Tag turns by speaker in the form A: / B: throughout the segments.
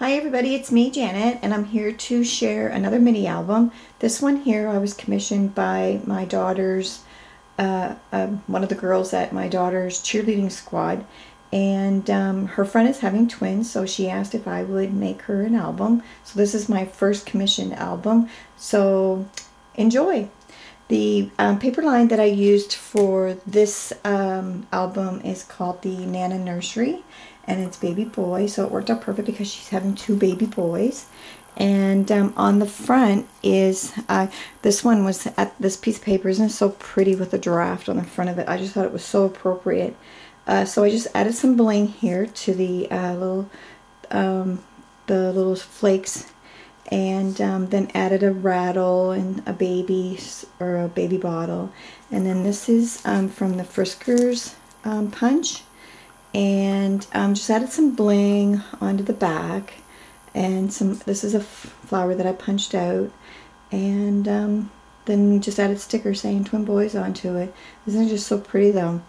A: Hi everybody, it's me, Janet, and I'm here to share another mini album. This one here I was commissioned by my daughter's, one of the girls at my daughter's cheerleading squad, and her friend is having twins, so she asked if I would make her an album. So this is my first commissioned album, so enjoy. The paper line that I used for this album is called the Nana Nursery, and it's baby boy, so it worked out perfect because she's having two baby boys. And on the front is this one was at this piece of paper. Isn't it so pretty with the giraffe on the front of it? I just thought it was so appropriate. So I just added some bling here to the little flakes, and then added a rattle and a baby or a baby bottle. And then this is from the Friskers punch. And just added some bling onto the back, and this is a flower that I punched out, and then just added stickers saying twin boys onto it. Isn't it just so pretty though?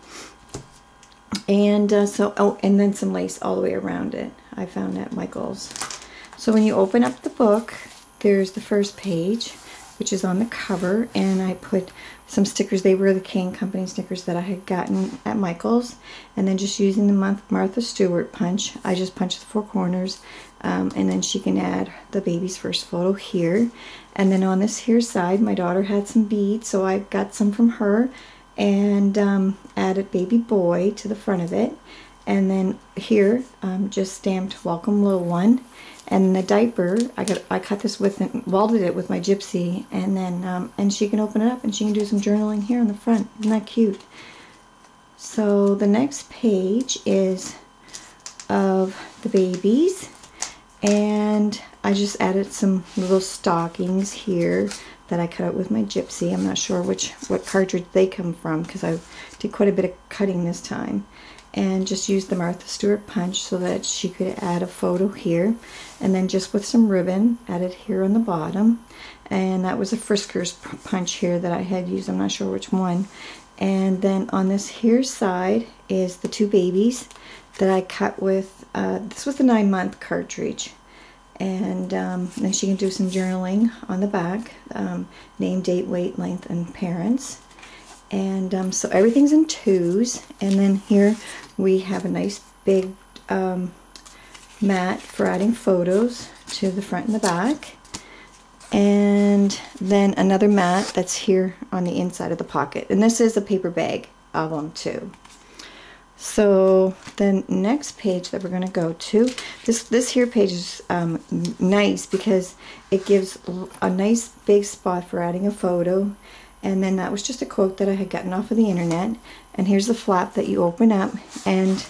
A: And and then some lace all the way around it I found at Michael's. So when you open up the book, there's the first page, which is on the cover, and I put some stickers. They were the King Company stickers that I had gotten at Michael's, and then just using the Martha Stewart punch, I just punched the four corners, and then she can add the baby's first photo here. And then on this here side, my daughter had some beads, so I got some from her, and added baby boy to the front of it. And then here, just stamped welcome little one. And the diaper, I cut this with and welded it with my gypsy, and then and she can open it up and she can do some journaling here on the front. Isn't that cute? So the next page is of the babies, and I just added some little stockings here that I cut out with my gypsy. I'm not sure what cartridge they come from because I did quite a bit of cutting this time. And just used the Martha Stewart punch so that she could add a photo here, and then just with some ribbon added here on the bottom. And that was a Friskers punch here that I had used, I'm not sure which one. And then on this here side is the two babies that I cut with this was the 9-month cartridge. And then she can do some journaling on the back, name, date, weight, length, and parents. And so everything's in twos. And then here we have a nice big mat for adding photos to the front and the back. And then another mat that's here on the inside of the pocket. And this is a paper bag album too. So the next page that we're going to go to, this here page is nice because it gives a nice big spot for adding a photo. And then that was just a quote that I had gotten off of the internet. And here's the flap that you open up. And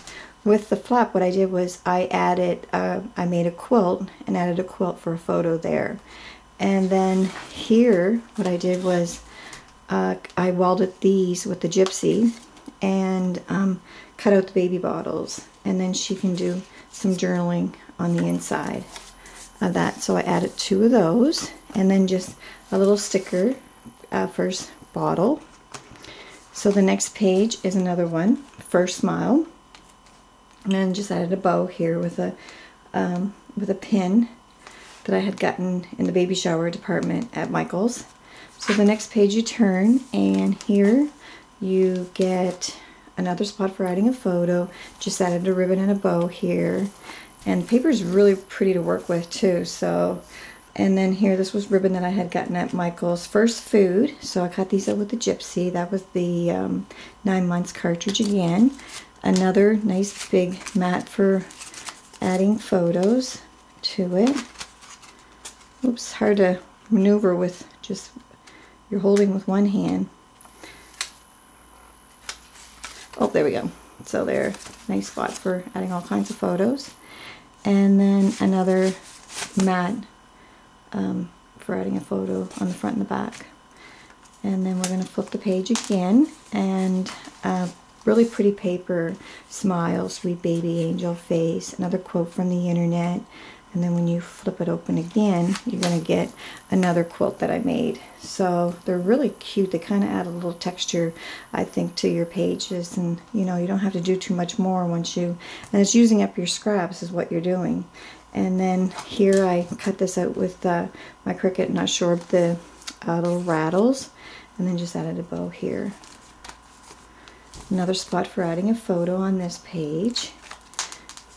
A: with the flap, what I did was I added, I made a quilt and added a quilt for a photo there. And then here, what I did was I welded these with the gypsy and cut out the baby bottles. And then she can do some journaling on the inside of that. So I added 2 of those, and then just a little sticker. First bottle. So the next page is another one, first smile, and then just added a bow here with a pin that I had gotten in the baby shower department at Michael's. So the next page you turn, and here you get another spot for adding a photo. Just added a ribbon and a bow here, and the paper is really pretty to work with too. So. And then here, this was ribbon that I had gotten at Michael's. First food, so I cut these out with the gypsy. That was the 9 months cartridge again. Another nice big mat for adding photos to it. Oops, hard to maneuver with just, you're holding with one hand. Oh, there we go. So there, nice spot for adding all kinds of photos. And then another mat for adding a photo on the front and the back. And then we're going to flip the page again, and really pretty paper, smile, sweet baby angel face, another quote from the internet. And then when you flip it open again, you're going to get another quilt that I made. So they're really cute. They kind of add a little texture, I think, to your pages. And you know, you don't have to do too much more once you, and it's using up your scraps is what you're doing. And then here I cut this out with my Cricut, not sure of the little rattles, and then just added a bow here. Another spot for adding a photo on this page.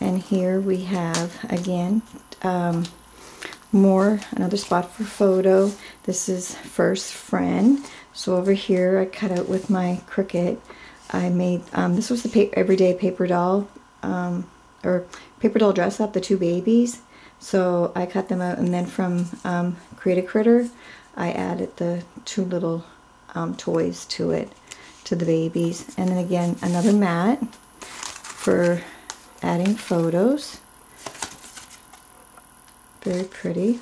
A: And here we have, again, another spot for photo. This is first friend. So over here I cut out with my Cricut. I made, this was the everyday paper doll, or paper doll dress up, the two babies. So I cut them out, and then from Create a Critter, I added the two little toys to it, to the babies. And then again, another mat for adding photos. Very pretty.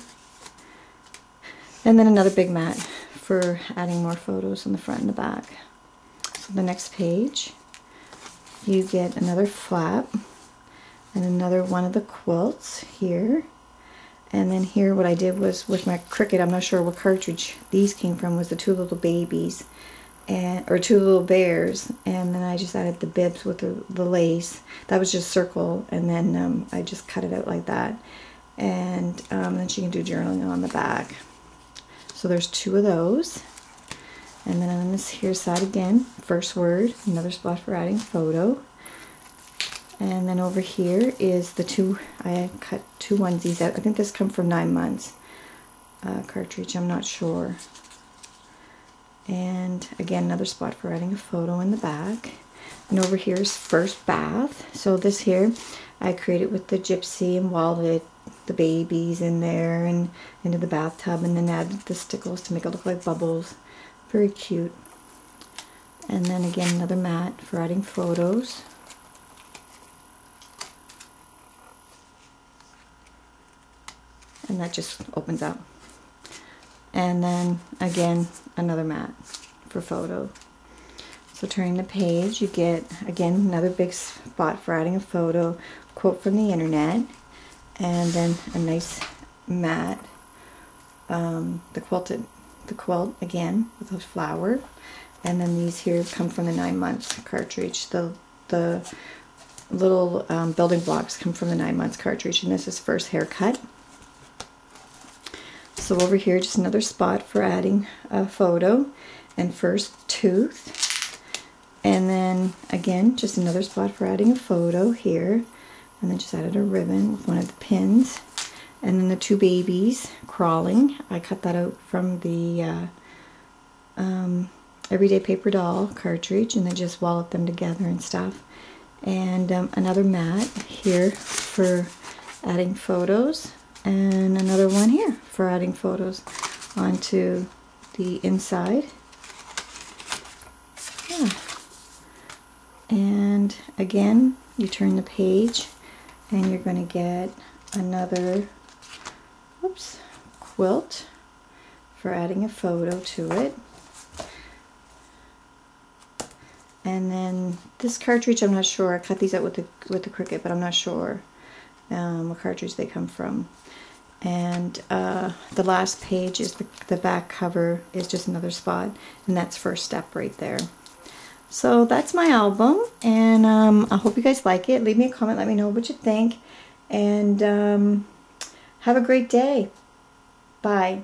A: And then another big mat for adding more photos on the front and the back. So the next page, you get another flap and another one of the quilts here. And then here what I did was with my Cricut, I'm not sure what cartridge these came from, was the two little babies, or two little bears, and then I just added the bibs with the lace. That was just circle, and then I just cut it out like that. And then she can do journaling on the back. So there's two of those. And then on this here side again, first word, another spot for adding photo. And then over here is the two, I cut two onesies out. I think this come from 9 months cartridge, I'm not sure. And again, another spot for adding a photo in the back. And over here is first bath. So this here, I created with the gypsy and walled the babies in there and into the bathtub, and then added the stickles to make it look like bubbles. Very cute. And then again, another mat for adding photos. And that just opens up. And then again, another mat for photo. So turning the page, you get again another big spot for adding a photo, quote from the internet, and then a nice mat, the quilt again with a flower, and then these here come from the 9 months cartridge. The little building blocks come from the 9 months cartridge, and this is first haircut. So over here, just another spot for adding a photo and first tooth. And then again, just another spot for adding a photo here. And then just added a ribbon with one of the pins. And then the two babies crawling. I cut that out from the Everyday Paper Doll cartridge, and then just walloped them together and stuff. And another mat here for adding photos. And another one here for adding photos onto the inside. Yeah. And again, you turn the page and you're going to get another quilt for adding a photo to it. And then this cartridge, I'm not sure. I cut these out with the Cricut, but I'm not sure what cartridge they come from. And the last page is the back cover is just another spot, and that's first step right there. So that's my album, and I hope you guys like it. Leave me a comment, let me know what you think, and have a great day. Bye.